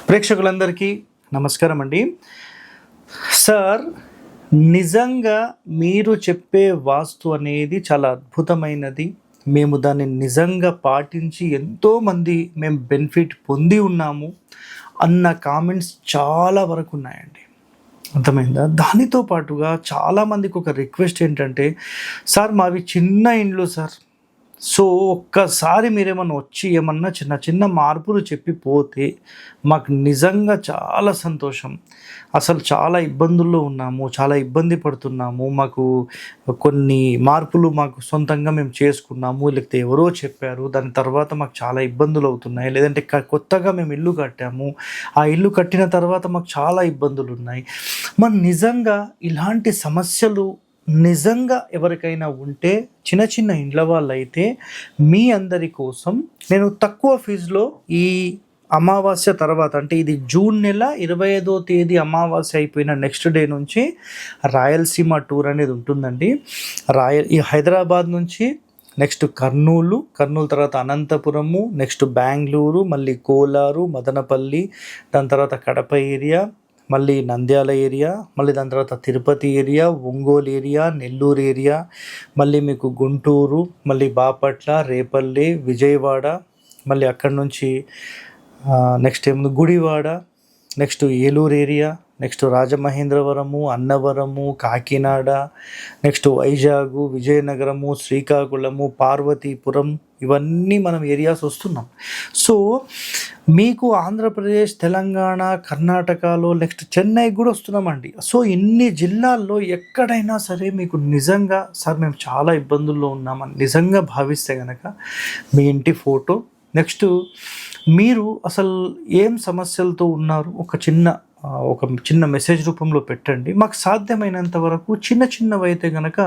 ప్రేక్షకులందరికీ నమస్కారం అండి. సార్, నిజంగా మీరు చెప్పే వాస్తు అనేది చాలా అద్భుతమైనది. మేము దాన్ని నిజంగా పాటించి ఎంతోమంది మేము బెనిఫిట్ పొంది ఉన్నాము అన్న కామెంట్స్ చాలా వరకు ఉన్నాయండి. అర్థమైందా? దానితో పాటుగా చాలామందికి ఒక రిక్వెస్ట్ ఏంటంటే, సార్ మావి చిన్న ఇండ్లు సార్, సో ఒక్కసారి మీరేమన్నా వచ్చి ఏమన్నా చిన్న చిన్న మార్పులు చెప్పి పోతే మాకు నిజంగా చాలా సంతోషం. అసలు చాలా ఇబ్బందుల్లో ఉన్నాము, చాలా ఇబ్బంది పడుతున్నాము. మాకు కొన్ని మార్పులు మాకు సొంతంగా మేము చేసుకున్నాము, లేకపోతే ఎవరో చెప్పారు, దాని తర్వాత మాకు చాలా ఇబ్బందులు అవుతున్నాయి. లేదంటే కొత్తగా మేము ఇల్లు కట్టాము, ఆ ఇల్లు కట్టిన తర్వాత మాకు చాలా ఇబ్బందులు ఉన్నాయి. మరి నిజంగా ఇలాంటి సమస్యలు నిజంగా ఎవరికైనా ఉంటే, చిన్న చిన్న ఇండ్ల వాళ్ళైతే మీ అందరి కోసం నేను తక్కువ ఫీజులో ఈ అమావాస్య తర్వాత, అంటే ఇది జూన్ నెల 25వ తేదీ అమావాస్య అయిపోయిన నెక్స్ట్ డే నుంచి రాయలసీమ టూర్ అనేది ఉంటుందండి. ఈ హైదరాబాద్ నుంచి నెక్స్ట్ కర్నూలు తర్వాత అనంతపురము, నెక్స్ట్ బెంగళూరు, మళ్ళీ కోలారు, మదనపల్లి, దాని తర్వాత కడప ఏరియా, మళ్ళీ నంద్యాల ఏరియా, మళ్ళీ దాని తర్వాత Tirupati area, Ongole area, Nellore area, మళ్ళీ మీకు గుంటూరు, మళ్ళీ బాపట్ల, రేపల్లి, విజయవాడ, మళ్ళీ అక్కడి నుంచి నెక్స్ట్ ఏముంది Gudivada, next Eluru area, next Rajamahendravaram, Annavaram, Kakinada, next Vizag, Vizianagaram, Srikakulam, Parvathipuram, ఇవన్నీ మనం ఏరియాస్ వస్తున్నాం. సో మీకు ఆంధ్రప్రదేశ్, తెలంగాణ, కర్ణాటకలో నెక్స్ట్ చెన్నై కూడా వస్తున్నామండి. సో ఇన్ని జిల్లాల్లో ఎక్కడైనా సరే మీకు నిజంగా సార్ మేము చాలా ఇబ్బందుల్లో ఉన్నామని నిజంగా భావిస్తే కనుక మీ ఇంటి ఫోటో, నెక్స్ట్ మీరు అసలు ఏం సమస్యలతో ఉన్నారు ఒక చిన్న మెసేజ్ రూపంలో పెట్టండి. మాకు సాధ్యమైనంత వరకు చిన్నవి అయితే కనుక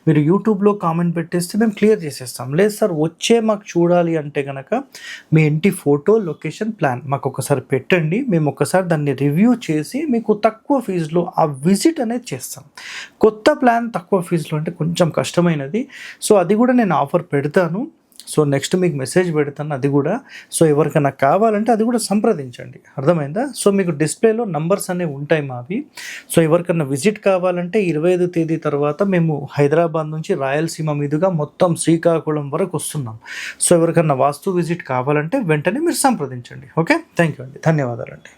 మీరు యూట్యూబ్లో కామెంట్ పెట్టేస్తే మేము క్లియర్ చేసేస్తాం. లేదు సార్ వచ్చే మాకు చూడాలి అంటే కనుక మీ ఇంటి ఫోటో, లొకేషన్, ప్లాన్ మాకు ఒకసారి పెట్టండి. మేము ఒకసారి దాన్ని రివ్యూ చేసి మీకు తక్కువ ఫీజులో ఆ విజిట్ అనేది చేస్తాం. కొత్త ప్లాన్ తక్కువ ఫీజులో అంటే కొంచెం కష్టమైనది. సో అది కూడా నేను ఆఫర్ పెడతాను. సో నెక్స్ట్ మీకు మెసేజ్ పెడతాను అది కూడా. సో ఎవరికైనా కావాలంటే అది కూడా సంప్రదించండి. అర్థమైందా? సో మీకు డిస్ప్లేలో నంబర్స్ అనేవి ఉంటాయి మావి. సో ఎవరికైనా విజిట్ కావాలంటే 25వ తేదీ తర్వాత మేము హైదరాబాద్ నుంచి రాయలసీమ మీదుగా మొత్తం శ్రీకాకుళం వరకు వస్తున్నాం. సో ఎవరికైనా వాస్తు విజిట్ కావాలంటే వెంటనే మీరు సంప్రదించండి. ఓకే, థ్యాంక్ యూ అండి, ధన్యవాదాలండి.